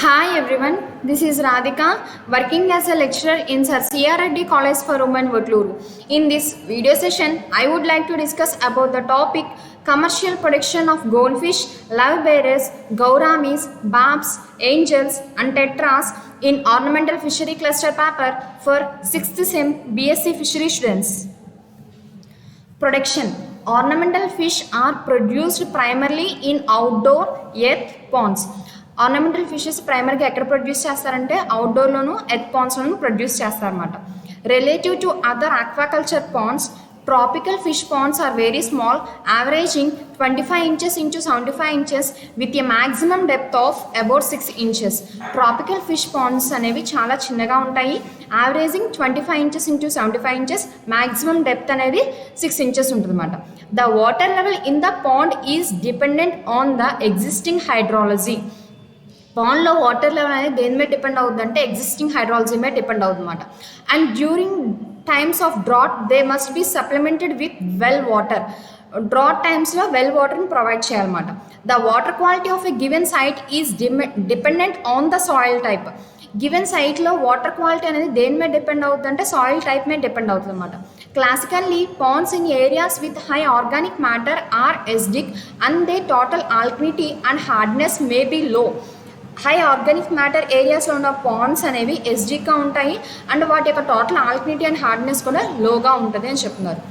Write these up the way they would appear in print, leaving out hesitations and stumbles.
Hi everyone, this is Radhika working as a lecturer in Sir C.R. Reddy College for Women, Vatluru. In this video session, I would like to discuss about the topic commercial production of goldfish, live bearers, gouramis, barbs, angels and tetras in ornamental fishery cluster paper for 6th sem BSc fishery students. Production. Ornamental fish are produced primarily in outdoor earth ponds. Ornamental fishes ప్రైమర్గా ఎక్కడ produce చేస్తారంటే అవుట్డోర్లోను ఎర్త్ పాండ్స్లోను produce చేస్తారన్నమాట. Relative to other aquaculture ponds, tropical fish ponds are very small, averaging 25 inches into 75 inches with a maximum depth of about 6 inches. Tropical fish ponds అనేవి చాలా చిన్నగా ఉంటాయి, averaging 25 inches into 75 inches, maximum depth అనేది 6 inches ఉంటుంది అన్నమాట. The water level in the pond is dependent on the existing hydrology. పాండ్లో water level అనేది దేని మీద డిపెండ్ అవుతుంది అంటే ఎగ్జిస్టింగ్ హైడ్రాలజీ మీద డిపెండ్ అవుతుంది అనమాట. And during times of drought they must be supplemented with well water. Drought టైమ్స్లో వెల్ వాటర్ని ప్రొవైడ్ చేయాలన్నమాట. The water quality of a given site is dependent on the soil type. Given సైట్లో water quality అనేది దేని మీద depend అవుతుంది అంటే soil type మీద డిపెండ్ అవుతుంది అనమాట. Classically ponds in areas with high organic matter are acidic and the total alkalinity and hardness may be low. High organic matter ఏరియాస్లో ఉన్న పాండ్స్ అనేవి ఎసిడిక్గా ఉంటాయి అండ్ వాటి యొక్క టోటల్ ఆల్కలినిటీ అండ్ హార్డ్నెస్ కూడా లోగా ఉంటుంది అని చెప్తున్నారు.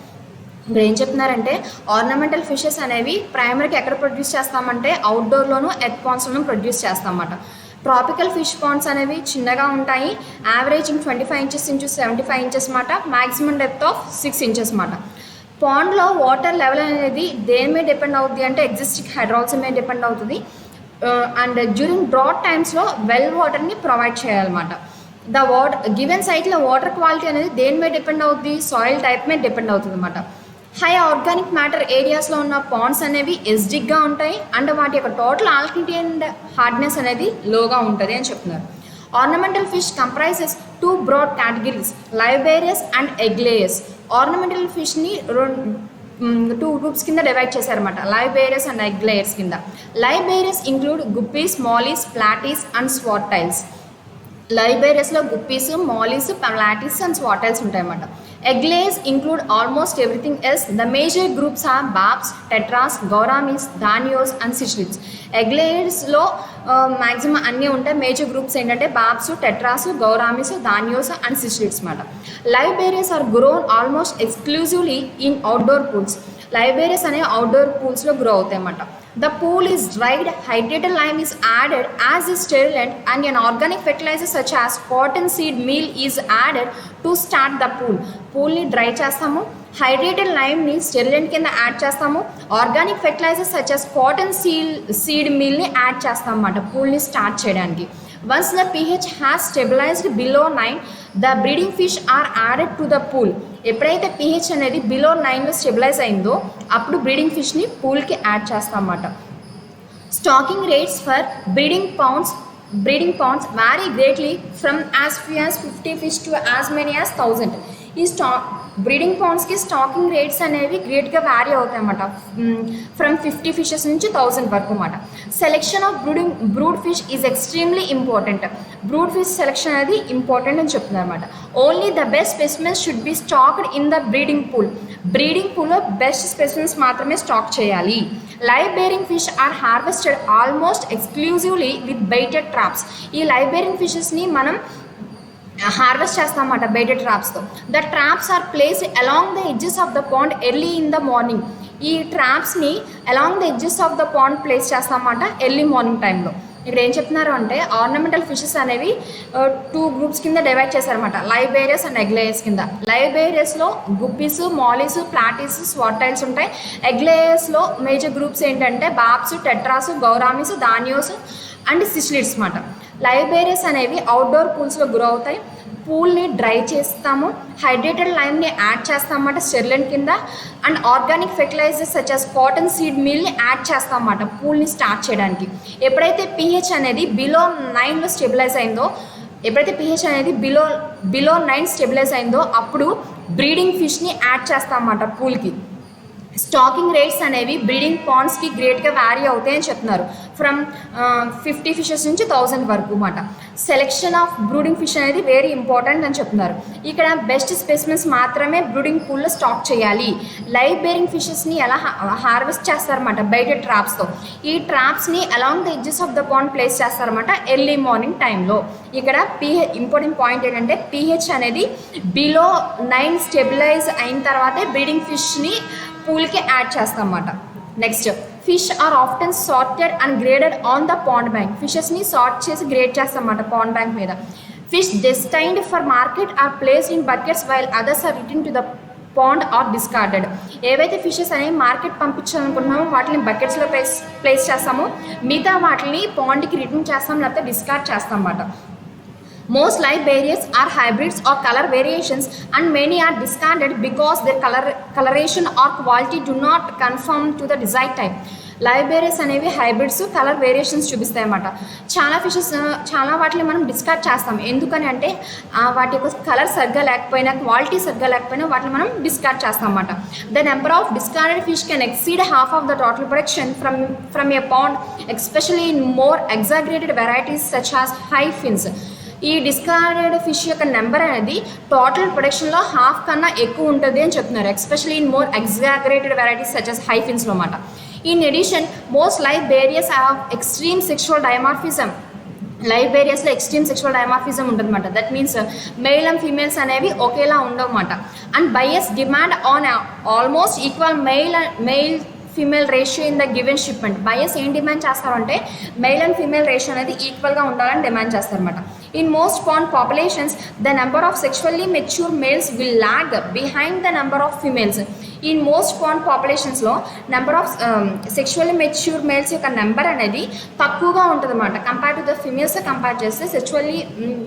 ఇప్పుడు ఏం చెప్తున్నారంటే ఆర్నమెంటల్ ఫిషెస్ అనేవి ప్రైమరీకి ఎక్కడ ప్రొడ్యూస్ చేస్తామంటే అవుట్డోర్లోను ఎర్త్ పాండ్స్లోనూ ప్రొడ్యూస్ చేస్తామన్నమాట. ట్రాపికల్ ఫిష్ పాండ్స్ అనేవి చిన్నగా ఉంటాయి, యావరేజింగ్ 25 inches into 75 inches మాట, మ్యాక్సిమం డెప్త్ ఆఫ్ 6 inches మాట. పాండ్లో వాటర్ లెవెల్ అనేది దేని మీద డిపెండ్ అవుతుంది అంటే ఎగ్జిస్టింగ్ హైడ్రాలజీ మీద డిపెండ్ అవుతుంది. అండ్ డ్యూరింగ్ డ్రాట్ టైమ్స్లో వెల్ వాటర్ని ప్రొవైడ్ చేయాలన్నమాట. ద గివెన్ సైట్లో వాటర్ క్వాలిటీ అనేది దేని మీద డిపెండ్ అవుతుంది, సాయిల్ టైప్ మీద డిపెండ్ అవుతుంది అనమాట. హై ఆర్గానిక్ మ్యాటర్ ఏరియాస్లో ఉన్న పాండ్స్ అనేవి ఎసిడిక్గా ఉంటాయి అండ్ వాటి యొక్క టోటల్ ఆల్కలినిటీ అండ్ హార్డ్నెస్ అనేది లోగా ఉంటుంది అని చెప్తున్నారు. Ornamental fish comprises 2 broad categories, live bearers and egg layers. Ornamental ఫిష్ని 2 groups కింద డివైడ్ చేశారన్నమాట, live bearers and egg layers కింద. Live bearers include guppies, mollies, platies and swordtails. Live బేరర్స్లో guppies, mollies, platies and swordtails ఉంటాయన్నమాట. Egg layers include almost everything else. The major groups are barbs, tetras, gouramis, danios and cichlids. Egg లేయర్స్లో maximum అన్నీ ఉంటాయి. Major groups ఏంటంటే barbs, tetras, gouramis, danios and cichlids అన్నమాట. Live bearers are grown almost exclusively in outdoor pools. Live bearers అనేవి outdoor పూల్స్లో grow అవుతాయి అన్నమాట. The pool is dried, hydrated lime is added as a sterilant and an organic fertilizer such as cotton seed meal is added to start the pool. పూల్ని dry చేస్తాము, hydrated లైమ్ని sterilant కింద add చేస్తాము, organic fertiliser such as cotton seed మీల్ని add చేస్తాం అన్నమాట పూల్ని start చేయడానికి. Once the pH has stabilized below 9, the breeding fish are added to the pool. ఎప్పుడైతే pH అనేది బిలో 9లో స్టెబిలైజ్ అయిందో అప్పుడు బ్రీడింగ్ ఫిష్ని పూల్కి యాడ్ చేస్తాం అన్నమాట. Stocking rates for breeding ponds vary greatly from as few as 50 fish to as many as 1000. ఈ బ్రీడింగ్ పాండ్స్కి స్టాకింగ్ రేట్స్ అనేవి గ్రేట్గా వ్యారీ అవుతాయి అన్నమాట, ఫ్రమ్ 50 fishes నుంచి 1000 వరకు అన్నమాట. Selection of brood fish is extremely important. Brood fish selection అనేది important అని చెప్తున్నారు అనమాట. Only the best specimens should be stocked in the breeding pool. Breeding పూల్లో బెస్ట్ స్పెసిమెన్స్ మాత్రమే స్టాక్ చేయాలి. Live bearing fish are harvested almost exclusively with baited traps. ఈ live bearing ఫిషెస్ని మనం హార్వెస్ట్ చేస్తామన్నమాట బైటెడ్ ట్రాప్స్తో. The traps are placed along the edges of the pond early in the morning. ఈ ట్రాప్స్ని along the edges of the pond place చేస్తామన్నమాట early morning టైంలో. ఇక్కడ ఏం చెప్తున్నారు అంటే ఆర్నమెంటల్ ఫిషెస్ అనేవి 2 groups కింద డివైడ్ చేశారన్నమాట, live bearers and egg layers కింద. లైవ్ బేరర్స్లో గుప్పీస్, మాలీస్, ప్లాటీస్, స్వాటైల్స్ ఉంటాయి. ఎగ్ లేయర్స్లో మేజర్ గ్రూప్స్ ఏంటంటే barbs, tetras, gouramis, danios and cichlids అన్నమాట. లైవ్ బేరర్స్ అనేవి అవుట్డోర్ పూల్స్లో గ్రో అవుతాయి. పూల్ని డ్రై చేస్తాము, హైడ్రేటెడ్ లైమ్ని యాడ్ చేస్తామన్నమాట స్టెరిలెంట్ కింద and organic fertilisers such as cotton seed మీల్ని యాడ్ చేస్తామన్నమాట పూల్ని స్టార్ట్ చేయడానికి. ఎప్పుడైతే pH అనేది బిలో 9లో స్టెబిలైజ్ అయిందో బిలో 9 స్టెబిలైజ్ అయిందో అప్పుడు బ్రీడింగ్ ఫిష్ని యాడ్ చేస్తామన్నమాట పూల్కి. స్టాకింగ్ రేట్స్ అనేవి బ్రీడింగ్ పాండ్స్కి గ్రేట్గా వ్యారీ అవుతాయని చెప్తున్నారు. ఫ్రమ్ 50 ఫిషెస్ నుంచి 1000 వరకు అన్నమాట. సెలెక్షన్ ఆఫ్ బ్రూడింగ్ ఫిష్ అనేది వెరీ ఇంపార్టెంట్ అని చెప్తున్నారు. ఇక్కడ బెస్ట్ స్పెసిమెన్స్ మాత్రమే బ్రూడింగ్ పూల్లో స్టాక్ చేయాలి. లైవ్ బేరింగ్ ఫిషెస్ని ఎలా హార్వెస్ట్ చేస్తారన్నమాట బయట ట్రాప్స్తో. ఈ ట్రాప్స్ని along the edges of the pond place చేస్తారన్నమాట ఎర్లీ మార్నింగ్ టైంలో. ఇక్కడ ఇంపార్టెంట్ పాయింట్ ఏంటంటే pH అనేది బిలో 9 స్టెబిలైజ్ అయిన తర్వాతే బ్రీడింగ్ ఫిష్ని పూల్కి యాడ్ చేస్తాం అన్నమాట. Next, fish are often sorted and graded on the pond bank. ఫిషెస్ని సార్ట్ చేసి గ్రేడ్ చేస్తాం అన్నమాట పాండ్ బ్యాంక్ మీద. Fish destined for market are placed in buckets while others are return to the pond or discarded. ఏవైతే fishes అనేవి market పంపించాలనుకుంటున్నామో వాటిని బకెట్స్లో ప్లేస్ చేస్తాము, మిగతా వాటిని పాండ్కి రిటర్న్ చేస్తాం లేకపోతే డిస్కార్డ్ చేస్తాం అన్నమాట. Most live barriers are hybrids or color variations and many are discarded because their coloration or quality do not conform to the desired type. Live bearers అనేవి హైబ్రిడ్స్, కలర్ వేరియేషన్స్ చూపిస్తాయి అన్నమాట. చాలా వాటిని మనం డిస్కార్డ్ చేస్తాం. ఎందుకని అంటే వాటి యొక్క కలర్ సరిగ్గా లేకపోయినా, క్వాలిటీ సరిగ్గా లేకపోయినా వాటిని మనం డిస్కార్డ్ చేస్తాం అన్నమాట. The number of discarded fish can exceed half of the total production from a pond, especially in more exaggerated varieties such as high fins. ఈ డిస్కార్డెడ్ ఫిష్ యొక్క నెంబర్ అనేది టోటల్ ప్రొడక్షన్లో హాఫ్ కన్నా ఎక్కువ ఉంటుంది అని చెప్తున్నారు, especially in more exaggerated varieties such as high ఫిన్స్లో అన్నమాట. In addition, most live bearers have extreme sexual dimorphism. Live బేరియర్స్లో ఎక్స్ట్రీమ్ సెక్షువల్ డైమార్ఫిజం ఉంటుంది అనమాట. That means male and females అనేవి ఒకేలా ఉండవు అన్నమాట. And buyers demand on almost equal male female ratio in the given shipment. Buyers ఏం demand చేస్తారంటే male and female ratio అనేది ఈక్వల్గా ఉండాలని డిమాండ్ చేస్తారన్నమాట. In most pond populations, the number of sexually mature males will lag behind the number of females. In most pond populations లో number of sexually mature males యొక్క number అనేది తక్కువగా ఉంటుంది అన్నమాట. కంపేర్ టు ద ఫిమేల్స్తో compare చేస్తే sexually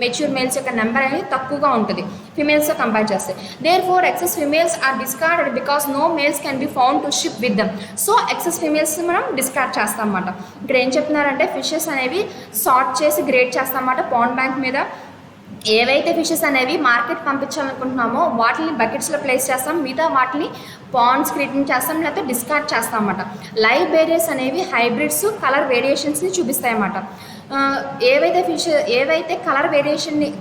mature males యొక్క number అనేది తక్కువగా ఉంటుంది ఫిమేల్స్తో కంపేర్ చేస్తే. Therefore excess females are discarded because no males can be found to ship with them. So excess females మనం డిస్కార్డ్ చేస్తాం అన్నమాట. ఇక్కడ ఏం చెప్తున్నారంటే ఫిషెస్ అనేవి సార్ట్ చేసి గ్రేడ్ చేస్తాం అన్నమాట పాండ్ బ్యాంక్ మీద. ఏవైతే ఫిషెస్ అనేవి మార్కెట్ పంపించాలనుకుంటున్నామో వాటిని బకెట్స్లో ప్లేస్ చేస్తాం, మిగతా వాటిని పాండ్స్కి రిటర్న్ చేస్తాం లేకపోతే డిస్కార్డ్ చేస్తాం అన్నమాట. లైవ్ బేరియర్స్ అనేవి హైబ్రిడ్స్, కలర్ వేరియేషన్స్ని చూపిస్తాయి అన్నమాట. ఏవైతే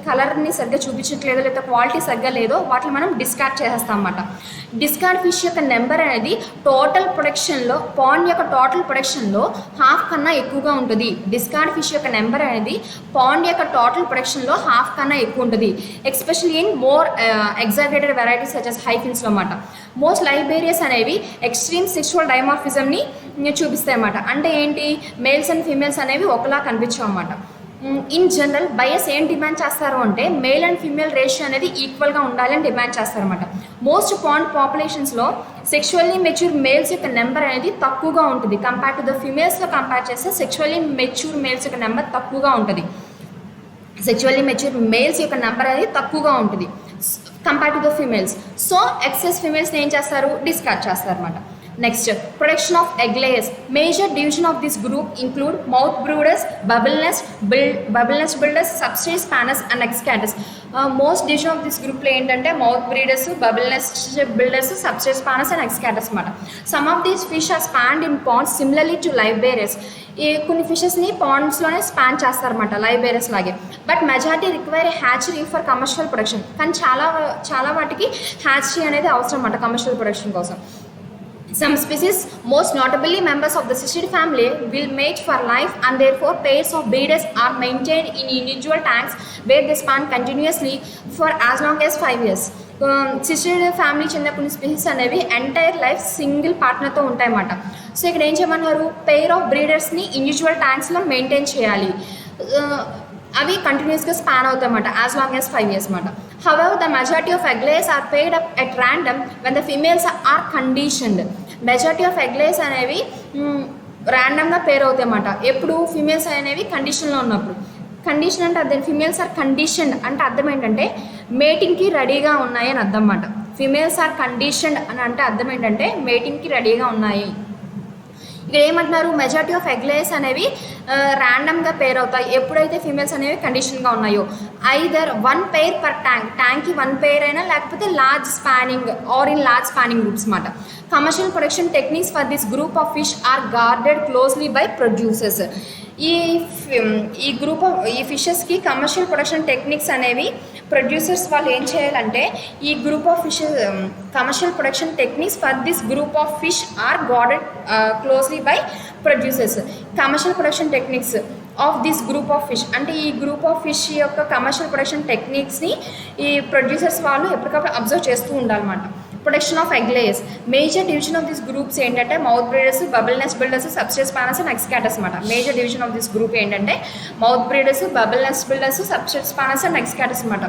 కలర్ని సరిగ్గా చూపించట్లేదో లేదా క్వాలిటీ సరిగ్గా లేదో వాటిని మనం డిస్కార్డ్ చేసేస్తాం అన్నమాట. డిస్కార్డ్ ఫిష్ యొక్క నెంబర్ అనేది టోటల్ ప్రొడక్షన్లో పాండ్ యొక్క టోటల్ ప్రొడక్షన్లో హాఫ్ కన్నా ఎక్కువగా ఉంటుంది. డిస్కార్డ్ ఫిష్ యొక్క నెంబర్ అనేది పాండ్ యొక్క టోటల్ ప్రొడక్షన్లో హాఫ్ కన్నా ఎక్కువ ఉంటుంది, especially in more exaggerated varieties such as high ఫిన్స్లో అన్నమాట. మోస్ట్ లైవ్ బేరియర్స్ అనేవి ఎక్స్ట్రీమ్ సెక్షువల్ డైమార్ఫిజంని చూపిస్తాయి అన్నమాట. అంటే ఏంటి, మేల్స్ అండ్ ఫీమేల్స్ అనేవి ఒకలా కనిపించవు అన్నమాట. ఇన్ జనరల్ బయస్ ఏం డిమాండ్ చేస్తారు అంటే మేల్ అండ్ ఫీమేల్ రేషియో అనేది ఈక్వల్గా ఉండాలి అని డిమాండ్ చేస్తారన్నమాట. మోస్ట్ పాండ్ పాపులేషన్స్లో సెక్షువల్లీ మెచ్యూర్ మేల్స్ యొక్క నెంబర్ అనేది తక్కువగా ఉంటుంది. కంపేర్ టు ద ఫీమేల్స్లో కంపేర్ చేస్తే సెక్షువల్లీ మెచ్యూర్ మేల్స్ యొక్క నెంబర్ తక్కువగా ఉంటుంది. సెక్షువల్లీ మెచ్యూర్ మేల్స్ యొక్క నెంబర్ అనేది తక్కువగా ఉంటుంది compare to the females. So excess ఫీమేల్స్ని ఏం చేస్తారు, డిస్కార్డ్ చేస్తారు అన్నమాట. Next, production of egg layers. Major division of this group include mouth brooders, bubble nest builders, substrate spawners and excavators. Most division of this గ్రూప్లో ఏంటంటే mouth breeders, bubble nest builders, substrate spawners and excavators అన్నమాట. Some of these fish are spawned in ponds similarly to live bearers. కొన్ని ఫిషెస్ని పాండ్స్లోనే spawn చేస్తారన్నమాట live bearers లాగే. But majority require hatchery for commercial production. కానీ చాలా వాటికి hatchery అనేది అవసరం అన్నమాట కమర్షియల్ ప్రొడక్షన్ కోసం. Some species, most notably members of the cystid family, will mate for life and therefore pairs of breeders are maintained in individual tanks where they span continuously for as long as 5 years. సిస్టిడ్ family చెందిన కొన్ని species అనేవి entire life single పార్ట్నర్తో ఉంటాయన్నమాట. So ఇక్కడ ఏం చేయమన్నారు, pair of బ్రీడర్స్ని individual ట్యాంక్స్లో maintain చేయాలి. అవి కంటిన్యూస్గా స్పాన్ అవుతాయి అన్నమాట యాజ్ లాంగ్ యాజ్ 5 years అన్నమాట. However, the majority of egg layers are paired up at random when the females are conditioned. Majority of egg layers అనేవి ర్యాండమ్గా పేర్ అవుతాయి అన్నమాట. ఎప్పుడు ఫీమేల్స్ అనేవి కండిషన్లో ఉన్నప్పుడు. కండిషన్ అంటే అర్థం, ఫీమేల్స్ ఆర్ కండిషన్డ్ అంటే అర్థం ఏంటంటే మేటింగ్కి రెడీగా ఉన్నాయి అని అర్థం అన్నమాట. ఫీమేల్స్ ఆర్ కండిషన్డ్ అని అంటే అర్థం ఏంటంటే మేటింగ్కి రెడీగా ఉన్నాయి. ఇక్కడ ఏమంటున్నారు, మెజారిటీ ఆఫ్ ఎగ్ లేయర్స్ అనేవి ర్యాండమ్గా పేర్ అవుతాయి ఎప్పుడైతే ఫీమేల్స్ అనేవి కండిషన్గా ఉన్నాయో. ఐదర్ 1 pair పర్ ట్యాంక్కి 1 pair అయినా, లేకపోతే large spawning or in large spawning groups అన్నమాట. Commercial production techniques for this group of fish are guarded closely by producers. ఈ గ్రూప్ ఆఫ్ ఈ ఫిషెస్కి కమర్షియల్ ప్రొడక్షన్ టెక్నిక్స్ అనేవి ప్రొడ్యూసర్స్ వాళ్ళు ఏం చేయాలంటే, ఈ group of fishes commercial production techniques for this group of fish are guarded closely by producers. Commercial production techniques of this group of fish అంటే ఈ గ్రూప్ ఆఫ్ ఫిష్ యొక్క commercial production టెక్నిక్స్ని ఈ ప్రొడ్యూసర్స్ వాళ్ళు ఎప్పటికప్పుడు అబ్జర్వ్ చేస్తూ ఉండాలన్నమాట. Production of egg layers, major division of this groups ఏంటంటే mouth breeders, bubble nest builders, substrate spawners and excavators అనమాట. Major division of this group ఏంటంటే mouth breeders, bubble nest builders, substrate spawners and excavators అనమాట.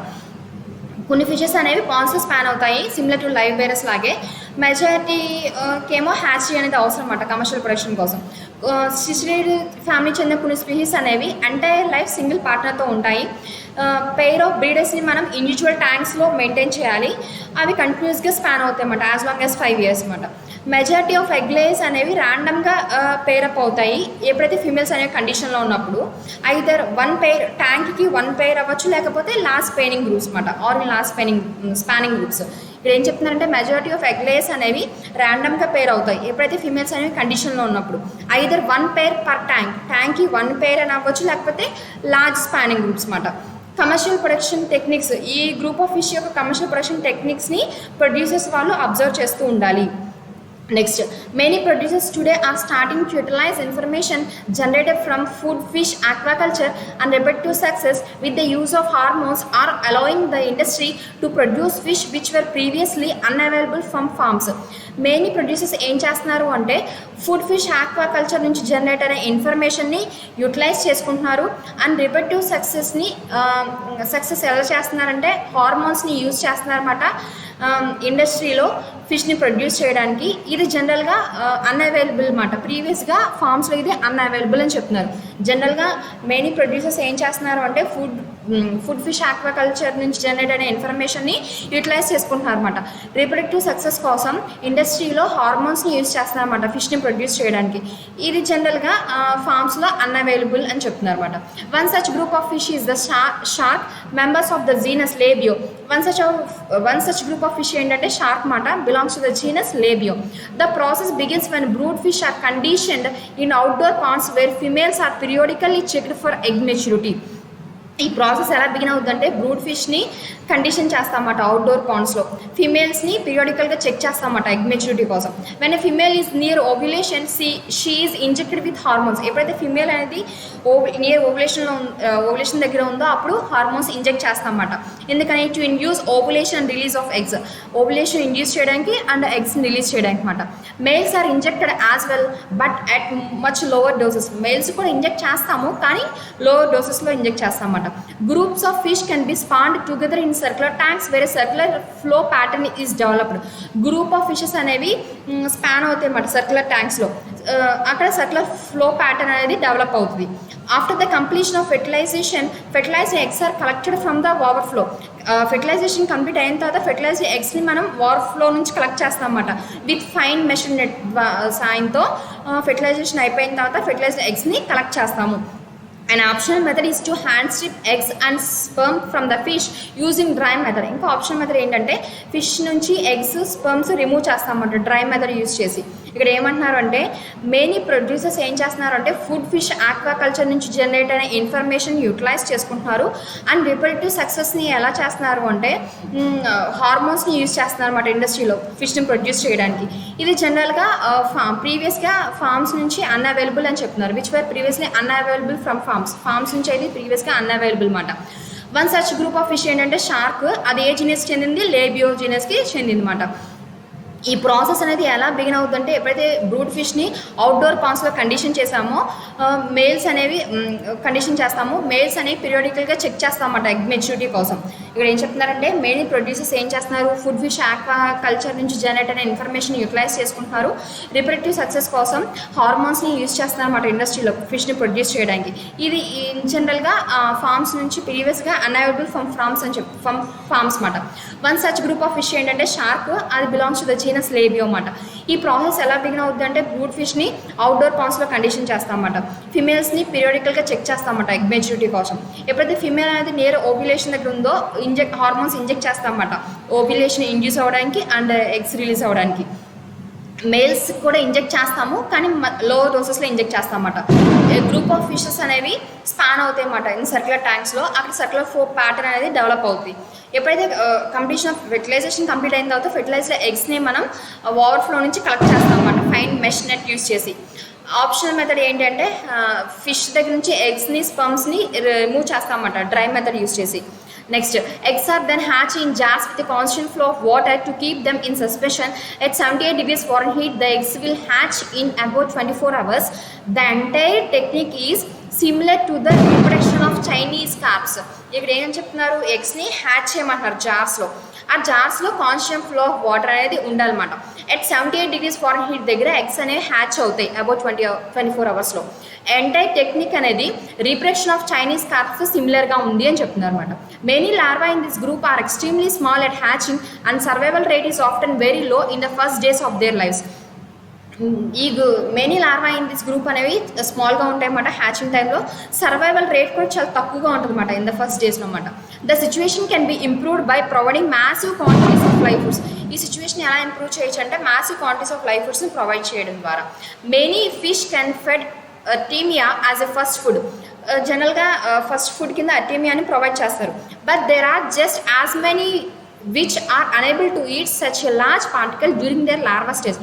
కొన్ని fishes అనేవి పాన్స్లో spawn అవుతాయి similar to live bearers లాగే. మెజారిటీకి ఏమో హ్యాచరీ అనేది అవసరం అన్నమాట కమర్షియల్ ప్రొడక్షన్ కోసం. సిసిలిడ్ ఫ్యామిలీ చెందిన కొన్ని స్పీషీస్ అనేవి ఎంటైర్ లైఫ్ సింగిల్ పార్ట్నర్తో ఉంటాయి. పెయిర్ ఆఫ్ బ్రీడర్స్ని మనం ఇండివిజువల్ ట్యాంక్స్లో మెయింటైన్ చేయాలి. అవి కంటిన్యూస్గా స్పాన్ అవుతాయి అన్నమాట యాజ్ లాంగ్ యాజ్ 5 years అన్నమాట. మెజారిటీ ఆఫ్ ఎగ్ లేయర్స్ అనేవి ర్యాండమ్గా పేరప్ అవుతాయి ఎప్పుడైతే ఫీమేల్స్ అనేవి కండిషన్లో ఉన్నప్పుడు. ఐదర్ 1 pair ట్యాంక్కి 1 pair అవ్వచ్చు, లేకపోతే లాస్ట్ స్పానింగ్ గ్రూప్స్ అన్నమాట ఆర్ లాస్ట్ స్పానింగ్ గ్రూప్స్. ఇక్కడ ఏం చెప్తున్నారంటే మెజారిటీ ఆఫ్ ఎగ్ లేయర్స్ అనేవి ర్యాండమ్గా పేర్ అవుతాయి ఎప్పుడైతే ఫీమేల్స్ అనేవి కండిషన్లో ఉన్నప్పుడు. ఐదర్ 1 pair పర్ ట్యాంక్కి 1 pair అని అవ్వచ్చు, లేకపోతే లార్జ్ స్పానింగ్ గ్రూప్స్ అన్నమాట. కమర్షియల్ ప్రొడక్షన్ టెక్నిక్స్, ఈ గ్రూప్ ఆఫ్ ఫిష్ యొక్క కమర్షియల్ ప్రొడక్షన్ టెక్నిక్స్ని ప్రొడ్యూసర్స్ వాళ్ళు అబ్జర్వ్ చేస్తూ ఉండాలి. Next, many producers today are starting to utilize information generated from food fish aquaculture and repetitive success with the use of hormones are allowing the industry to produce fish which were previously unavailable from farms. Main producers ఏం చేస్తున్నారు అంటే food fish aquaculture నుంచి generate అయిన ఇన్ఫర్మేషన్ని utilise చేసుకుంటున్నారు. And రిపీటివ్ success ఎలా చేస్తున్నారంటే హార్మోన్స్ని use చేస్తున్నారన్నమాట ఇండస్ట్రీలో ఫిష్ని ప్రొడ్యూస్ చేయడానికి. ఇది జనరల్గా అన్అవైలబుల్ అన్నమాట. ప్రీవియస్గా ఫార్మ్స్లో ఇది అన్అవైలబుల్ అని చెప్తున్నారు. జనరల్గా మెయిన్ ప్రొడ్యూసర్స్ ఏం చేస్తున్నారు అంటే ఫుడ్ ఫిష్ ఆక్వాకల్చర్ నుంచి జనరేట్ అయిన ఇన్ఫర్మేషన్ని యూటిలైజ్ చేసుకుంటున్నారు అనమాట. రిప్రొడక్టివ్ సక్సెస్ కోసం ఇండస్ట్రీలో హార్మోన్స్ని యూజ్ చేస్తున్నారు అనమాట ఫిష్ని ప్రొడ్యూస్ చేయడానికి. ఇది జనరల్గా ఫార్మ్స్లో అన్అవైలబుల్ అని చెప్తున్నారు అనమాట. One such group of fish is the shark members of the genus Labeo. One such group of fish ఏంటంటే షార్క్ మాట belongs to the genus Labio. The process begins when brood fish are conditioned in outdoor ponds where females are periodically checked for egg maturity. ఈ process ఎలా begin అవుతుందంటే brood ఫిష్ని condition చేస్తామన్నమాట outdoor పాండ్స్లో. ఫిమేల్స్ని పీరియాడికల్గా చెక్ చేస్తామన్నమాట ఎగ్ మెచ్యూరిటీ కోసం. When female is near ovulation she is injected with hormones. ఎప్పుడైతే ఫిమేల్ అనేది నియర్ ఓవ్యులేషన్ దగ్గర ఉందో అప్పుడు హార్మోన్స్ ఇంజెక్ట్ చేస్తామన్నమాట. ఎందుకని to induce ovulation release of eggs, ovulation induce చేయడానికి అండ్ ఎగ్స్ని రిలీజ్ చేయడానికి అనమాట. Males are injected as well but at much lower doses. Males కూడా ఇంజెక్ట్ చేస్తాము కానీ లోవర్ డోసెస్లో ఇంజెక్ట్ చేస్తామన్నమాట. Groups of fish can be spawned together in circular tanks where a circular flow pattern is developed. Group of fishes అనేవి spawn అవుతాయి అన్నమాట circular ట్యాంక్స్లో. అక్కడ circular flow pattern అనేది డెవలప్ అవుతుంది. After the completion of fertilization fertilized eggs are collected from the overflow. Fertilization complete అయిన తర్వాత fertilised ఎగ్స్ని మనం ఓవర్ఫ్లో నుంచి కలెక్ట్ చేస్తాం అన్నమాట. విత్ ఫైన్ మెషర్ నెట్ సాయంతో ఫెర్టిలైజేషన్ అయిపోయిన తర్వాత ఫెర్టిలైజ్డ్ ఎగ్స్ని కలెక్ట్ చేస్తాము. An optional method is to hand strip eggs and sperm from the fish using dry method. ఇంకో ఆప్షనల్ మెథడ్ ఏంటంటే ఫిష్ నుంచి ఎగ్స్ స్పర్మ్స్ రిమూవ్ చేస్తామన్నమాట డ్రై మెథడ్ యూజ్ చేసి. ఇక్కడ ఏమంటున్నారు అంటే మెయిన్ ప్రొడ్యూసర్స్ ఏం చేస్తున్నారు అంటే ఫుడ్ ఫిష్ ఆక్వాకల్చర్ నుంచి జనరేట్ అయిన ఇన్ఫర్మేషన్ యూటిలైజ్ చేసుకుంటున్నారు. అండ్ రిపీటివ్ సక్సెస్ని ఎలా చేస్తున్నారు అంటే హార్మోన్స్ని యూజ్ చేస్తున్నారు అన్నమాట ఇండస్ట్రీలో ఫిష్ని ప్రొడ్యూస్ చేయడానికి. ఇది జనరల్గా ప్రీవియస్గా ఫార్మ్స్ నుంచి అన్అవైలబుల్ అని చెప్తున్నారు. Which were previously unavailable from farms నుంచి అయితే ప్రీవియస్గా అన్అవైలబుల్ అన్నమాట. One such group of fish ఏంటంటే షార్క్. అది ఏ జీనస్ చెందింది? లేబియో జీనస్కి చెందింది అన్నమాట. ఈ ప్రాసెస్ అనేది ఎలా బిగిన్ అవుతుందంటే ఎప్పుడైతే బ్రూడ్ ఫిష్ని అవుట్డోర్ పాండ్స్లో కండిషన్ చేసామో మేల్స్ అనేవి కండిషన్ చేస్తాము. మేల్స్ అనేవి పీరియాడికల్గా చెక్ చేస్తామన్నమాట ఎగ్ మెచ్యూరిటీ కోసం. ఇక్కడ ఏం చెప్తున్నారంటే మెయిన్ ప్రొడ్యూసర్స్ ఏం చేస్తున్నారు ఫుడ్ ఫిష్ ఆక్వాకల్చర్ నుంచి జనరేట్ అయిన ఇన్ఫర్మేషన్ యూటిలైజ్ చేసుకుంటున్నారు. రిప్రొడక్టివ్ సక్సెస్ కోసం హార్మోన్స్ని యూజ్ చేస్తున్నారన్నమాట ఇండస్ట్రీలో ఫిష్ని ప్రొడ్యూస్ చేయడానికి. ఇది జనరల్గా ఫార్మ్స్ నుంచి ప్రీవియస్గా అన్అవైలబుల్ ఫార్మ్స్ అన్నమాట. One such group of fish ఏంటంటే షార్క్. అది belongs to the genus Labeo అన్నమాట. ఈ ప్రాసెస్ ఎలా బిగిన్ అవుతుంది అంటే బ్రూడ్ ఫిష్ని అవుట్డోర్ పాండ్స్లో కండిషన్ చేస్తామన్నమాట. ఫిమేల్స్ని పీరియాడికల్గా చెక్ చేస్తామన్నమాట ఎగ్ మెచ్యూరిటీ కోసం. ఎప్పుడైతే ఫిమేల్ అనేది నేర్ ఓవ్యులేషన్ దగ్గర ఉందో హార్మోన్స్ ఇంజెక్ట్ చేస్తామన్నమాట ఓవ్యులేషన్ ఇండ్యూస్ అవ్వడానికి అండ్ ఎగ్స్ రిలీజ్ అవ్వడానికి. మేల్స్ కూడా ఇంజెక్ట్ చేస్తాము కానీ లో డోసెస్లో ఇంజెక్ట్ చేస్తామన్నమాట. గ్రూప్ ఆఫ్ ఫిషెస్ అనేవి స్పాన్ అవుతాయి అన్నమాట ఇన్ సర్క్యులర్ ట్యాంక్స్లో. అక్కడ సర్క్యులర్ ఫోర్ ప్యాటర్న్ అనేది డెవలప్ అవుతుంది. ఎప్పుడైతే కంప్లీషన్ ఆఫ్ ఫెర్టిలైజేషన్ కంప్లీట్ అయిన తర్వాత ఫెర్టిలైజ్డ్ ఎగ్స్ని మనం ఓవర్ఫ్లో నుంచి కలెక్ట్ చేస్తాం అన్నమాట ఫైన్ మెష్ నెట్ యూస్ చేసి. ఆప్షనల్ మెథడ్ ఏంటంటే ఫిష్ దగ్గర నుంచి ఎగ్స్ని స్పమ్స్ని రిమూవ్ చేస్తామన్నమాట డ్రై మెథడ్ యూస్ చేసి. Next, eggs are then hatched in jars with a constant flow of water to keep them in suspension. At 78 degrees Fahrenheit, the eggs will hatch in about 24 hours. The entire technique is similar to the reproduction of Chinese carps. ఇక్కడ ఏం చెప్తున్నారు, ఎగ్స్ని hatch చేయమంటున్నారు జార్స్లో. ఆ జార్స్లో constant flow of water అనేది ఉండాలన్నమాట. అట్ 78 degrees Fahrenheit దగ్గర ఎగ్స్ అనేవి హ్యాచ్ అవుతాయి అబౌట్ 24 అవర్స్లో. ఎంటైర్ టెక్నిక్ అనేది రీప్రొడక్షన్ ఆఫ్ చైనీస్ కార్ప్స్ సిమిలర్గా ఉంది అని చెప్తున్నారు అనమాట. Many larva in this group are extremely small at hatching and survival rate is often very low in the first days of their lifes. ఈ many larva in this group అనేవి స్మాల్గా ఉంటాయి అన్నమాట హ్యాచింగ్ టైంలో. సర్వైవల్ రేట్ కూడా చాలా తక్కువగా ఉంటుంది అన్నమాట ఇన్ ద ఫస్ట్ డేస్లో అన్నమాట. The situation can be improved by providing massive quantities of live foods. ఈ సిచ్యువేషన్ ఎలా ఇంప్రూవ్ చేయొచ్చు అంటే మ్యాసివ్ క్వాంటిటీస్ ఆఫ్ లైవ్ ఫుడ్స్ని ప్రొవైడ్ చేయడం ద్వారా. Many fish can fed artemia as a first food. జనరల్గా ఫస్ట్ ఫుడ్ కింద అర్టీమియాని ప్రొవైడ్ చేస్తారు. But there are just as many which are unable to eat such a large particle during their larva stage.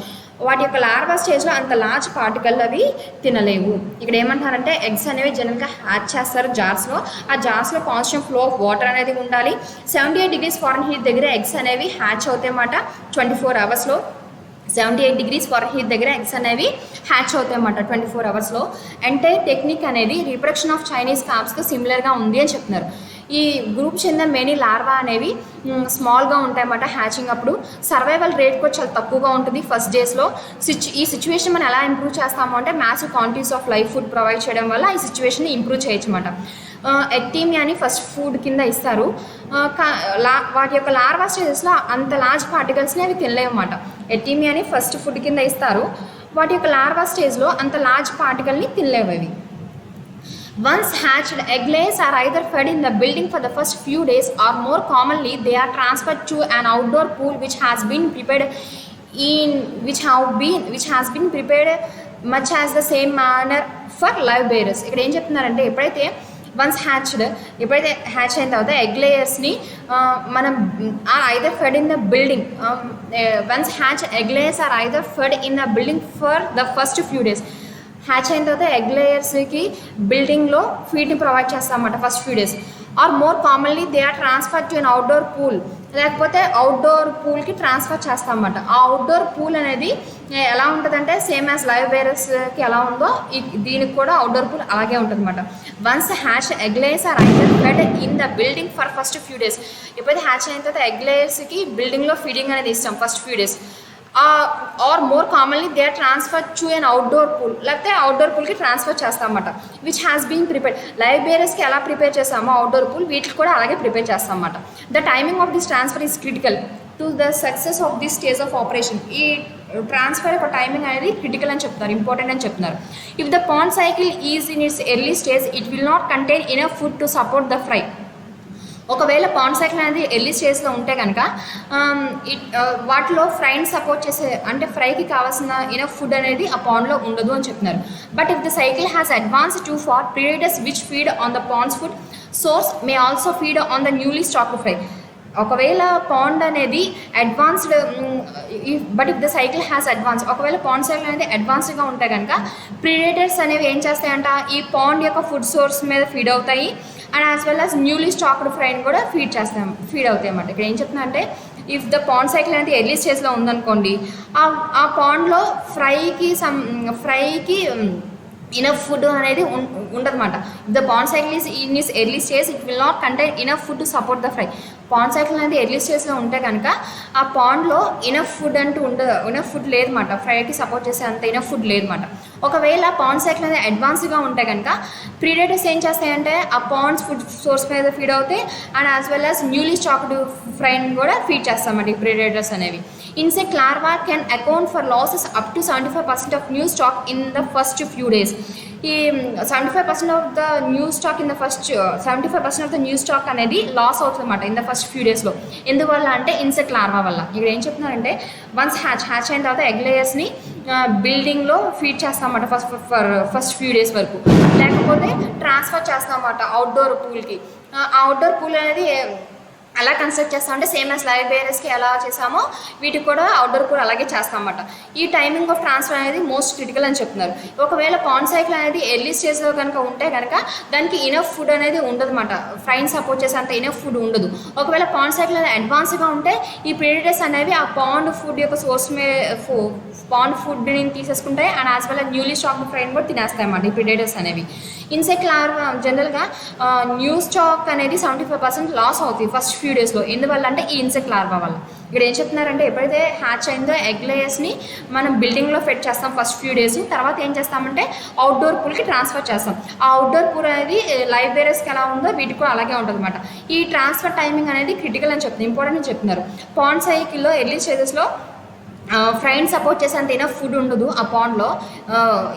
వాటి యొక్క larva స్టేజ్లో అంత large particle అవి తినలేవు. ఇక్కడ ఏమంటారంటే ఎగ్స్ అనేవి జనరల్గా హ్యాచ్ చేస్తారు జార్స్లో. ఆ జార్స్లో కాన్స్టెంట్ ఫ్లో ఆఫ్ వాటర్ అనేది ఉండాలి. 78 degrees Fahrenheit దగ్గర ఎగ్స్ అనేవి హ్యాచ్ అవుతాయి అన్నమాట 24 అవర్స్లో. 78 degrees Fahrenheit దగ్గర ఎగ్స్ అనేవి హ్యాచ్ అవుతాయి అన్నమాట 24 అవర్స్లో. ఎంటైర్ టెక్నిక్ అనేది రీప్రొడక్షన్ ఆఫ్ చైనీస్ కార్ప్స్కి సిమిలర్గా ఉంది అని చెప్తున్నారు. ఈ గ్రూప్ చెందిన మెనీ లార్వా అనేవి స్మాల్గా ఉంటాయన్నమాట హ్యాచింగ్ అప్పుడు. సర్వైవల్ రేట్ కూడా చాలా తక్కువగా ఉంటుంది ఫస్ట్ డేస్లో. ఈ సిచ్యువేషన్ మనం ఎలా ఇంప్రూవ్ చేస్తాము అంటే massive quantities of live food provide చేయడం వల్ల ఈ సిచ్యువేషన్ని ఇంప్రూవ్ చేయొచ్చు అన్నమాట. ఎక్టీమియాని ఫస్ట్ ఫుడ్ కింద ఇస్తారు. వాటి యొక్క లార్వా స్టేజెస్లో అంత లార్జ్ పార్టికల్స్ని అవి తినలేవు అన్నమాట. ఎక్టీమియాని ఫస్ట్ ఫుడ్ కింద ఇస్తారు. వాటి యొక్క లార్వా స్టేజ్లో అంత లార్జ్ పార్టికల్ని తినలేవు అవి. Once hatched, egg layers are either fed in the building for the first few days or more commonly they are transferred to an outdoor pool which has been prepared much as the same manner for live bearers. ఇక్కడ ఏం చెప్తున్నారంటే ఎప్పుడైతే hatch అయిన తర్వాత egg లేయర్స్ని మనం are either fed in the building. Once hatch egg layers are either fed in the building for the first few days. Hatch అయిన తర్వాత ఎగ్ లేయర్స్కి బిల్డింగ్లో ఫీడ్ని ప్రొవైడ్ చేస్తామన్నమాట first few days. Or more commonly they are transfer to an outdoor pool. లేకపోతే outdoor పూల్కి transfer చేస్తామన్నమాట. ఆ అవుట్డోర్ పూల్ అనేది ఎలా ఉంటుందంటే సేమ్ యాజ్ లైవ్ బేరర్స్కి ఎలా ఉందో దీనికి కూడా అవుట్డోర్ పూల్ అలాగే ఉంటుంది అనమాట. Once hatch egg layers are either fed in the building for first few days. ఎప్పుడైతే హ్యాచ్ అయిన తర్వాత ఎగ్ లేయర్స్కి బిల్డింగ్లో ఫీడింగ్ అనేది ఇస్తాం first few days. Or more commonly they are transfer to an outdoor pool. లేకపోతే అవుట్డోర్ పూల్కి transfer చేస్తామన్నమాట. Which has been prepared. Live బేరర్స్కి ఎలా ప్రిపేర్ చేస్తామో అవుట్డోర్ పూల్ వీటికి కూడా అలాగే ప్రిపేర్ చేస్తామన్నమాట. The timing of this transfer is critical to the success of this stage of operation. ఈ ట్రాన్స్ఫర్ యొక్క టైమింగ్ అనేది క్రిటికల్ అని చెప్తున్నారు, ఇంపార్టెంట్ అని చెప్తున్నారు. If the pond cycle is in its early stage it will not contain enough food to support the fry. ఒకవేళ pond cycle అనేది early స్టేజ్లో ఉంటే కనుక వాటిలో ఫ్రైని సపోర్ట్ చేసే అంటే ఫ్రైకి కావాల్సిన ఇనఫ్ ఫుడ్ అనేది ఆ పాండ్లో ఉండదు అని చెప్తున్నారు. But if the cycle has advance too far predators which feed on the pond's food source may also feed on the newly stocked fry. ఒకవేళ పాండ్ అనేది advanced but if the cycle has advance ఒకవేళ pond cycle అనేది అడ్వాన్స్డ్గా ఉంటే కనుక predators అనేవి ఏం చేస్తాయంట ఈ పాండ్ యొక్క ఫుడ్ సోర్స్ మీద ఫీడ్ అవుతాయి. And as well as newly stocked ఫ్రైని కూడా ఫీడ్ అవుతాయి అన్నమాట. ఇక్కడ ఏం చెప్తున్నా అంటే ఇఫ్ ద పాండ్ సైకిల్ అనేది ఎర్లీ స్టేజ్లో ఉందనుకోండి ఆ పాండ్లో ఫ్రైకి ఇనఫ్ ఫుడ్ అనేది ఉండదన్నమాట. The pond cycle is in is early stage it will not contain enough food to support the fry. Pond cycle అనేది ఎర్లీ స్టేజ్లో ఉంటే కనుక ఆ పాండ్లో ఇనఫ్ ఫుడ్ అంటూ ఇనఫ్ ఫుడ్ లేదన్నమాట. ఫ్రైకి సపోర్ట్ చేసే అంత ఇనఫ్ ఫుడ్ లేదన్నమాట. ఒకవేళ పాండ్ సైకిల్ అనేది అడ్వాన్స్గా ఉంటే కనుక ప్రిడేటర్స్ ఏం చేస్తాయంటే ఆ పాండ్స్ ఫుడ్ సోర్స్ మీద ఫీడ్ అవుతాయి and as well as newly stocked ఫ్రైని కూడా ఫీడ్ చేస్తామన్నమాట ఈ ప్రిడేటర్స్ అనేవి. Insect larva can account for losses up to 75% of new stock in the first few days. ఈ 75% of the new stock in the first 75% of the new stock అనేది loss అవుతుంది అనమాట in the first few డేస్లో. ఎందువల్ల అంటే insect larva వల్ల. ఇక్కడ ఏం చెప్తున్నారంటే వన్స్ హ్యాచ్ అయిన తర్వాత ఎగ్ లేయర్స్ని బిల్డింగ్లో ఫీడ్ చేస్తాం అన్నమాట ఫస్ట్ ఫ్యూ డేస్ వరకు, లేకపోతే ట్రాన్స్ఫర్ చేస్తాం అన్నమాట అవుట్డోర్ పూల్కి. అవుట్డోర్ పూల్ అనేది ఎలా కన్స్ట్రక్ట్ చేస్తామంటే సేమ్ యాజ్ లైవ్ బేరర్స్కి ఎలా చేసామో వీటికి కూడా అవుట్డోర్ కూడా అలాగే చేస్తాం అన్నమాట. ఈ టైమింగ్ ఆఫ్ ట్రాన్స్ఫర్ అనేది మోస్ట్ క్రిటికల్ అని చెప్తున్నారు. ఒకవేళ పాండ్ సైకిల్ అనేది ఎర్లీ స్టేజ్లో కనుక ఉంటే కనుక దానికి ఇనఫ్ ఫుడ్ అనేది ఉండదు అనమాట, ఫ్రైన్ సపోర్ట్ చేసే అంత ఇనఫ్ ఫుడ్ ఉండదు. ఒకవేళ పాండ్ సైకిల్ అనేది అడ్వాన్స్గా ఉంటే ఈ ప్రెడిటర్స్ అనేవి ఆ పాండ్ ఫుడ్ యొక్క సోర్స్ పాండ్ ఫుడ్ని తీసేసుకుంటాయి and as well newly stock ఫ్రైన్ కూడా తినేస్తాయి అన్నమాట ఈ ప్రెడిటర్స్ అనేవి. ఇన్సెక్ట్ లార్వా జనరల్గా న్యూ స్టాక్ అనేది 75% లాస్ అవుతుంది ఫస్ట్ ఫ్యూ డేస్లో. ఎందువల్ల అంటే ఈ ఇన్సెక్ట్ లార్వా వల్ల. ఇక్కడ ఏం చెప్తున్నారంటే ఎప్పుడైతే హ్యాచ్ అయిందో ఎగ్ లేయర్స్ని మనం బిల్డింగ్లో ఫెడ్ చేస్తాం ఫస్ట్ ఫ్యూ డేస్, తర్వాత ఏం చేస్తామంటే అవుట్డోర్ పూల్కి ట్రాన్స్ఫర్ చేస్తాం. ఆ అవుట్డోర్ పూల్ అనేది లైవ్ బేరర్స్కి ఎలా ఉందో వీటికి కూడా అలాగే ఉంటుంది అనమాట. ఈ ట్రాన్స్ఫర్ టైమింగ్ అనేది క్రిటికల్ అని చెప్తున్నారు, ఇంపార్టెంట్ అని చెప్తున్నారు. పాండ్ సైకిల్లో ఎర్లీ స్టేజెస్లో ఫ్రైన్ సపోర్ట్ చేసేంత ఇనఫ్ ఫుడ్ ఉండదు ఆ పాండ్లో.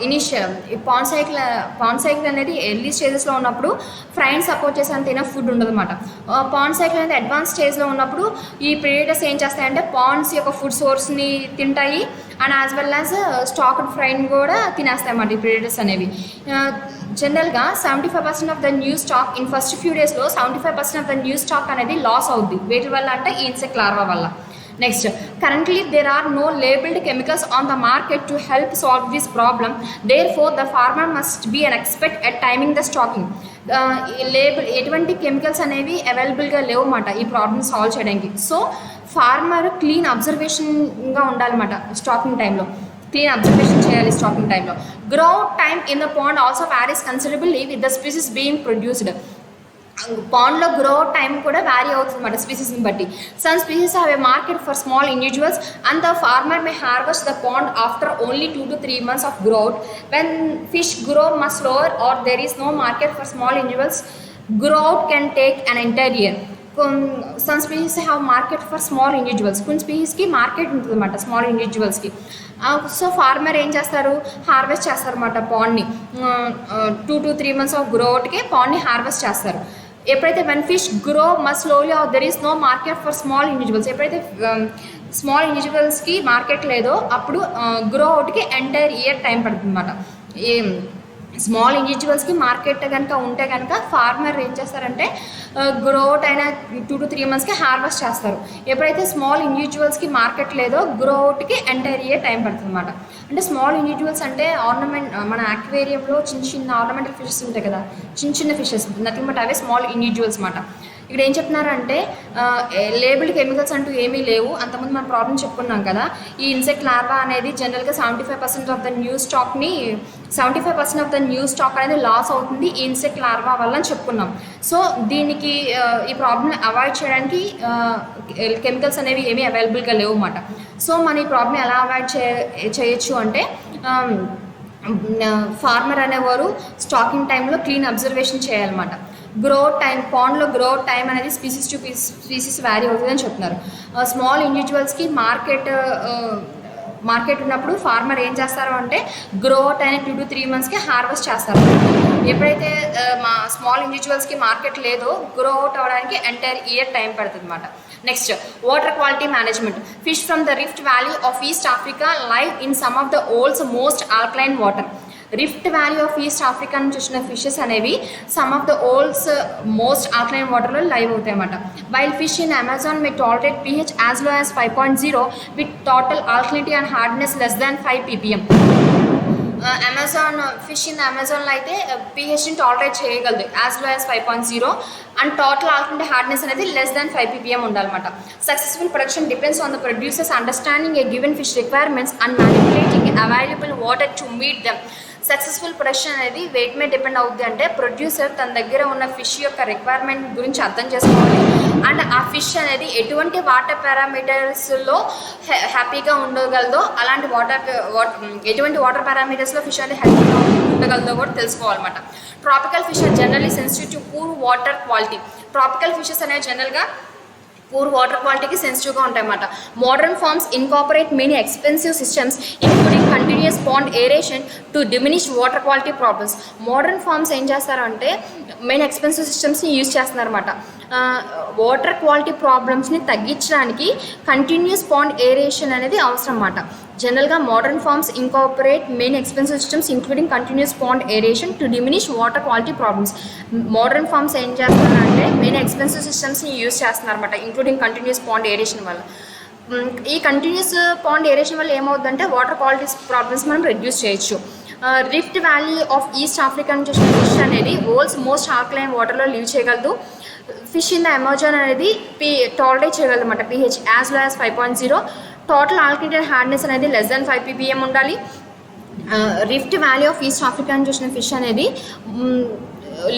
పాండ్ సైకిల్ అనేది ఎర్లీ స్టేజెస్లో ఉన్నప్పుడు ఫ్రైన్ సపోర్ట్ చేసేంత ఇనఫ్ ఫుడ్ ఉండదు అనమాట. పాండ్ సైకిల్ అనేది అడ్వాన్స్ స్టేజ్లో ఉన్నప్పుడు ఈ ప్రెడేటర్స్ ఏం చేస్తాయంటే పాండ్స్ యొక్క ఫుడ్ సోర్స్ని తింటాయి and as well as stocked ఫ్రైన్ కూడా తినేస్తాయి అన్నమాట ఈ ప్రెడేటర్స్ అనేవి. జనరల్గా 75% of the new stock in first few డేస్లో 75% ఆఫ్ ద న్యూ స్టాక్ అనేది లాస్ అవుద్ది. వేటి వల్ల అంటే ఈ ఇన్సెక్ట్ లార్వా వల్ల. Next, currently there are no labeled chemicals on the market to help solve this problem. Therefore, the farmer must be an expert at timing the stocking. Label ఎటువంటి chemicals అనేవి అవైలబుల్గా లేవు అన్నమాట ఈ ప్రాబ్లమ్ సాల్వ్ చేయడానికి. So farmer clean అబ్జర్వేషన్గా ఉండాలన్నమాట స్టాకింగ్ టైంలో. క్లీన్ అబ్జర్వేషన్ చేయాలి స్టాకింగ్ టైంలో. Growth time in the pond also varies considerably with the species being produced. పాండ్లో గ్రో టైం కూడా వ్యారీ అవుతుంది అన్నమాట స్పీసీస్ని బట్టి. Some species have a market for small individuals and the farmer may harvest the pond after only 2 to 3 months of growth. When fish grow much slower or there is no market for small individuals, growth can take an entire year. Some species have market for small individuals. కొన్ని స్పీసీస్కి market ఉంటుంది అన్నమాట small ఇండివిజువల్స్కి. So farmer ఏం చేస్తారు, harvest చేస్తారు అన్నమాట పాండ్ని. 2 to 3 months of గ్రోత్కి పాండ్ని harvest చేస్తారు. ఎప్పుడైతే one fish grow much slowly or there is no market for small individuals, ఎప్పుడైతే స్మాల్ ఇండివిజువల్స్కి మార్కెట్ లేదో అప్పుడు గ్రో అవుట్కి ఎంటైర్ ఇయర్ టైం పడుతుంది అన్నమాట. స్మాల్ ఇండివిజువల్స్కి మార్కెట్ కనుక ఉంటే కనుక ఫార్మర్ ఏం చేస్తారంటే గ్రోట్ అయిన 2 to 3 monthsకి హార్వెస్ట్ చేస్తారు. ఎప్పుడైతే స్మాల్ ఇండివిజువల్స్కి మార్కెట్ లేదో గ్రోట్కి ఎంటైర్ ఇయర్ టైం పడుతుంది అన్నమాట. అంటే స్మాల్ ఇండివిజువల్స్ అంటే ఆర్నమెంట్ మన అక్వేరియంలో చిన్న ఆర్నమెంటల్ ఫిషెస్ ఉంటాయి కదా, చిన్న fishes, nothing but away small individuals అన్నమాట. ఇక్కడ ఏం చెప్తున్నారంటే లేబుల్డ్ కెమికల్స్ అంటూ ఏమీ లేవు. అంతకుముందు మనం ప్రాబ్లం చెప్పుకున్నాం కదా. ఈ ఇన్సెక్ట్ లార్వా అనేది జనరల్గా 75% ఆఫ్ ద న్యూ స్టాక్ని 75% ఆఫ్ ద న్యూ స్టాక్ అనేది లాస్ అవుతుంది ఈ ఇన్సెక్ట్ లార్వా వల్ల అని చెప్పుకున్నాం. సో దీనికి ఈ ప్రాబ్లమ్ అవాయిడ్ చేయడానికి కెమికల్స్ అనేవి ఏమీ అవైలబుల్గా లేవు అన్నమాట. సో మన ఈ ప్రాబ్లమ్ ఎలా అవాయిడ్ చేయొచ్చు అంటే ఫార్మర్ అనేవారు స్టాకింగ్ టైంలో క్లీన్ అబ్జర్వేషన్ చేయాలన్నమాట. గ్రోత్ టైం, పాండ్లో గ్రోత్ టైం అనేది స్పీసీస్ టు స్పీసీస్ వ్యారీ అవుతుందని చెప్తున్నారు. స్మాల్ ఇండివిజువల్స్కి మార్కెట్ ఉన్నప్పుడు ఫార్మర్ ఏం చేస్తారు అంటే గ్రోత్ అయిన 2 to 3 monthsకి హార్వెస్ట్ చేస్తారు. ఎప్పుడైతే మా స్మాల్ ఇండివిజువల్స్కి మార్కెట్ లేదో గ్రోత్ అవ్వడానికి ఎంటైర్ ఇయర్ టైం పడుతుంది అన్నమాట. Next, water quality management. Fish from the Rift Valley of East Africa live in some of the world's most alkaline water. Rift Valley of East Africa నుంచి వచ్చిన fishes అనేవి some of the world's most alkaline వాటర్లో live అవుతాయి అన్నమాట. While fish in Amazon may tolerate pH as low as 5.0 with total alkalinity and hardness less than 5 ppm. Fish in అమెజాన్లో అయితే pHని tolerate చేయగలదు as low as 5.0 and total alkalinity hardness అనేది less than 5 ppm ఉండాలన్నమాట. Successful production depends on the producers understanding a given fish requirements and manipulating available water to meet them. Successful production అనేది wait మీద depend అవుతుంది. అంటే producer తన దగ్గర ఉన్న fish యొక్క రిక్వైర్మెంట్ గురించి అర్థం చేసుకోవాలి అండ్ ఆ ఫిష్ అనేది ఎటువంటి వాటర్ పారామీటర్స్లో హ్యాపీగా ఉండగలదో అలాంటి ఎటువంటి వాటర్ పారామీటర్స్లో ఫిష్ అనేది హ్యాపీగా ఉండగలదో కూడా తెలుసుకోవాలన్నమాట. Tropical fish are generally sensitive to poor water quality. Tropical fishes అనేవి జనరల్గా పూర్ వాటర్ క్వాలిటీకి సెన్సిటివ్గా ఉంటాయన్నమాట. Modern farms incorporate many expensive systems including continuous pond aeration to diminish water quality problems. Modern farms ఏం చేస్తారు అంటే మెయిన్ ఎక్స్పెన్సివ్ సిస్టమ్స్ని use చేస్తున్నారన్నమాట. వాటర్ క్వాలిటీ ప్రాబ్లమ్స్ని తగ్గించడానికి కంటిన్యూస్ పాండ్ ఏరేషన్ అనేది అవసరం అన్నమాట. జనరల్గా modern farms incorporate main expensive systems including continuous pond aeration to diminish water quality problems. Modern farms ఏం చేస్తారంటే మెయిన్ ఎక్స్పెన్సివ్ సిస్టమ్స్ని యూజ్ చేస్తున్నారన్నమాట, ఇంక్లూడింగ్ కంటిన్యూస్ పాండ్ ఏరేషన్ వల్ల. ఈ కంటిన్యూస్ పాండ్ ఏరేషన్ వల్ల ఏమవుతుందంటే వాటర్ క్వాలిటీ ప్రాబ్లమ్స్ మనం రెడ్యూస్ చేయొచ్చు. Rift Valley of East Africa నుంచి వచ్చిన ఫిష్ అనేది వరల్డ్స్ మోస్ట్ ఆల్కలైన్ వాటర్లో లివ్ చేయగలదు. ఫిష్ ఇన్ ద అమెజాన్ అనేది టాలరేట్ చేయగలదు అన్నమాట pH as low as 5.0. Total alkaline hardness అనేది లెస్ దాన్ 5 ppm ఉండాలి. Rift Valley of East Africa నుంచి వచ్చిన ఫిష్ అనేది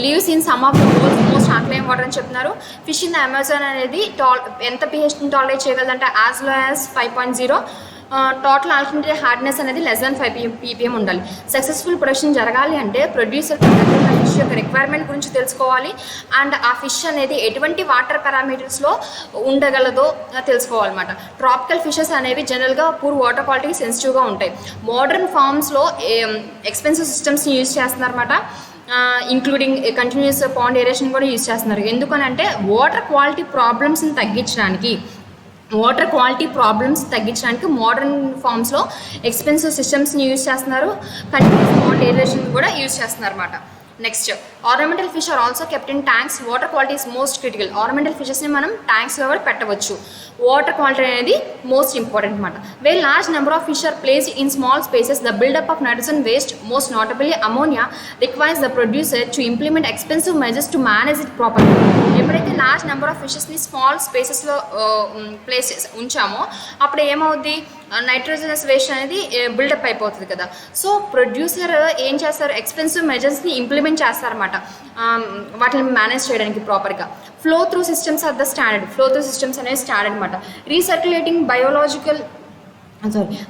lives in some of the world's most alkaline water అని చెప్తున్నారు. ఫిష్ ఇన్ ద అమెజాన్ అనేది ఎంత pHని టాలరేట్ చేయగలదంటే as low as 5.0. Total alkaline hardness అనేది లెస్ దాన్ 5 ppm ఉండాలి. సక్సెస్ఫుల్ ప్రొడక్షన్ జరగాలి అంటే ప్రొడ్యూసర్ ఫిష్ యొక్క రిక్వైర్మెంట్ గురించి తెలుసుకోవాలి అండ్ ఆ ఫిష్ అనేది ఎటువంటి వాటర్ పారామీటర్స్లో ఉండగలదో తెలుసుకోవాలన్నమాట. ట్రాపికల్ ఫిషెస్ అనేవి జనరల్గా పూర్ వాటర్ క్వాలిటీకి సెన్సిటివ్గా ఉంటాయి. మోడర్న్ ఫార్మ్స్లో ఎక్స్పెన్సివ్ సిస్టమ్స్ని యూజ్ చేస్తున్నారన్నమాట, ఇంక్లూడింగ్ కంటిన్యూస్ పాండ్ ఏరేషన్ కూడా యూజ్ చేస్తున్నారు. ఎందుకనంటే వాటర్ క్వాలిటీ ప్రాబ్లమ్స్ని తగ్గించడానికి మోడర్న్ ఫార్మ్స్లో ఎక్స్పెన్సివ్ సిస్టమ్స్ని యూజ్ చేస్తున్నారు, కంటిన్యూస్ పాండ్ ఏరేషన్ కూడా యూజ్ చేస్తున్నారు అన్నమాట. Next ornamental fish are also kept in tanks. Water quality is most critical. Ornamental ఫిషెస్ని మనం ట్యాంక్స్లో కూడా పెట్టవచ్చు. వాటర్ క్వాలిటీ అనేది మోస్ట్ ఇంపార్టెంట్ అనమాట. Very large number of fish are placed in small spaces. The buildup of nitrogen waste most notably ammonia requires the producer to implement expensive measures to manage it properly. ఎప్పుడైతే large number of ఫిషెస్ని small స్పేసెస్లో places ఉంచామో అప్పుడు ఏమవుద్ది, nitrogenous waste అనేది buildup అయిపోతుంది కదా. So producer ఏం చేస్తారు, ఎక్స్పెన్సివ్ మెజర్స్ని ఇంప్లిమెంట్ చేస్తారన్నమాట వాటిని మేనేజ్ చేయడానికి ప్రాపర్గా. Flow through systems are the standard. Flow through systems అనేది స్టాండర్డ్ అనమాట. Recirculating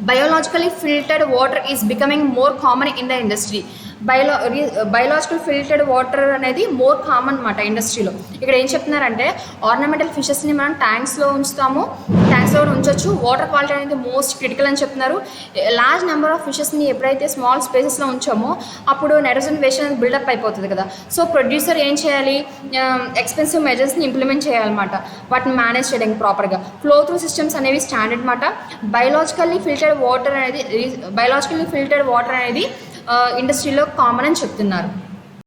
biologically filtered water is becoming more common in the industry. Biological filtered water అనేది మోర్ కామన్ అనమాట ఇండస్ట్రీలో. ఇక్కడ ఏం చెప్తున్నారంటే ఆర్నమెంటల్ ఫిషెస్ని మనం ట్యాంక్స్లో ఉంచవచ్చు. వాటర్ క్వాలిటీ అనేది మోస్ట్ క్రిటికల్ అని చెప్తున్నారు. లార్జ్ నెంబర్ ఆఫ్ ఫిషెస్ని ఎప్పుడైతే స్మాల్ స్పేసెస్లో ఉంచామో అప్పుడు నైట్రోజన్ వేస్ట్ అనేది బిల్డప్ అయిపోతుంది కదా. సో ప్రొడ్యూసర్ ఏం చేయాలి, ఎక్స్పెన్సివ్ మెజర్స్ని ఇంప్లిమెంట్ చేయాలన్నమాట వాటిని మేనేజ్ చేయడానికి ప్రాపర్గా. ఫ్లో త్రూ సిస్టమ్స్ అనేవి స్టాండర్డ్ అనమాట. బయోలాజికల్లీ ఫిల్టర్డ్ వాటర్ అనేది ఇండస్ట్రీలో కామన్ అని చెప్తున్నారు.